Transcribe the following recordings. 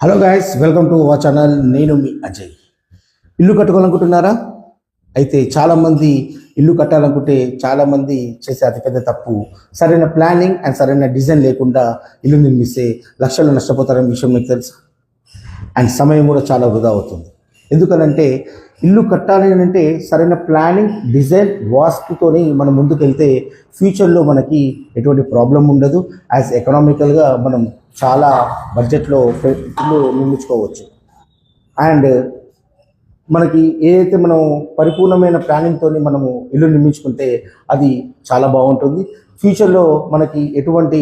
Hello guys, welcome to our channel. నేను మీ అజయ్. ఇల్లు కట్టుకోవాలనుకుంటున్నారా? అయితే చాలామంది ఇల్లు కట్టాలనుకుంటే చాలామంది చేసే అతిపెద్ద తప్పు సరైన ప్లానింగ్ అండ్ సరైన డిజైన్ లేకుండా ఇల్లు నిర్మిస్తే లక్షలు నష్టపోతారనే విషయం మీకు తెలుసు. అండ్ సమయం కూడా చాలా వృధా అవుతుంది. ఎందుకనంటే ఇల్లు కట్టాలి అంటే సరైన ప్లానింగ్, డిజైన్, వాస్తుతోని మనం ముందుకు వెళ్తే ఫ్యూచర్లో మనకి ఎటువంటి ప్రాబ్లం ఉండదు. యాజ్ ఎకనామికల్గా మనం చాలా బడ్జెట్లో ఇల్లు నిర్మించుకోవచ్చు. అండ్ మనకి ఏదైతే మనం పరిపూర్ణమైన ప్లానింగ్తో మనము ఇల్లు నిర్మించుకుంటే అది చాలా బాగుంటుంది. ఫ్యూచర్లో మనకి ఎటువంటి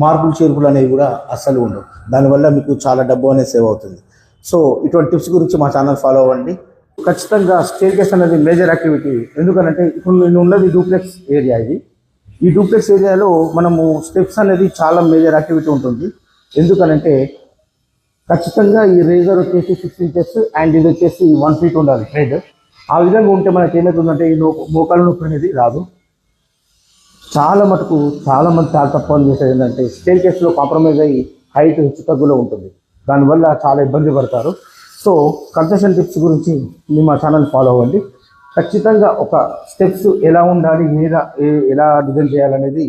మార్పులు చేర్పులు అనేవి కూడా అస్సలు ఉండవు. దానివల్ల మీకు చాలా డబ్బు అనేది సేవ్ అవుతుంది. సో ఇటువంటి టిప్స్ గురించి మా ఛానల్ ఫాలో అవ్వండి. ఖచ్చితంగా స్టేర్ కేస్ అనేది మేజర్ యాక్టివిటీ. ఎందుకంటే ఇప్పుడు నేను ఉన్నది డూప్లెక్స్ ఏరియా. ఈ డూప్లెక్స్ ఏరియాలో మనము స్టెప్స్ అనేది చాలా మేజర్ యాక్టివిటీ ఉంటుంది. ఎందుకనంటే ఖచ్చితంగా ఈ రేజర్ వచ్చేసి 6 ఇంచెస్ అండ్ ఇది వచ్చేసి 1 ఫీట్ ఉండాలి హెడ్. ఆ విధంగా ఉంటే మనకి ఏమవుతుందంటే ఈ మోకాలు నొప్పి అనేది రాదు. చాలా మటుకు చాలామంది చాలా తప్పు అని చేసేది ఏంటంటే స్టేర్ కేస్లో కాంప్రమైజ్ అయ్యి హైట్ హెచ్చు తగ్గులో ఉంటుంది. దానివల్ల చాలా ఇబ్బంది పడతారు. సో కన్స్ట్రక్షన్ టిప్స్ గురించి మీరు మా ఛానల్ ఫాలో అవ్వండి. ఖచ్చితంగా ఒక స్టెప్స్ ఎలా ఉండాలి, ఎలా డిజైన్ చేయాలనేది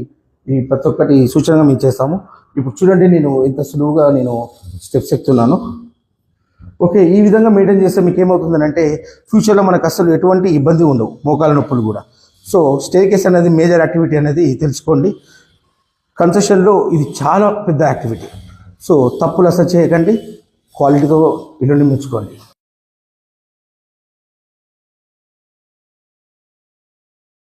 ఈ ప్రతి ఒక్కటి సూచనగా మేము చేస్తాము. ఇప్పుడు చూడండి, నేను ఇంత సులువుగా స్టెప్స్ ఎక్కుతున్నాను. ఓకే, ఈ విధంగా మెయింటైన్ చేస్తే మీకు ఏమవుతుందని అంటే ఫ్యూచర్లో మనకు అసలు ఎటువంటి ఇబ్బంది ఉండవు, మోకాల నొప్పులు కూడా. సో స్టేర్ కేస్ అనేది మేజర్ యాక్టివిటీ అనేది తెలుసుకోండి. కన్స్ట్రక్షన్లో ఇది చాలా పెద్ద యాక్టివిటీ. సో తప్పులు అసలు చేయకండి, క్వాలిటీతో ఇల్లు నిర్మించుకోండి.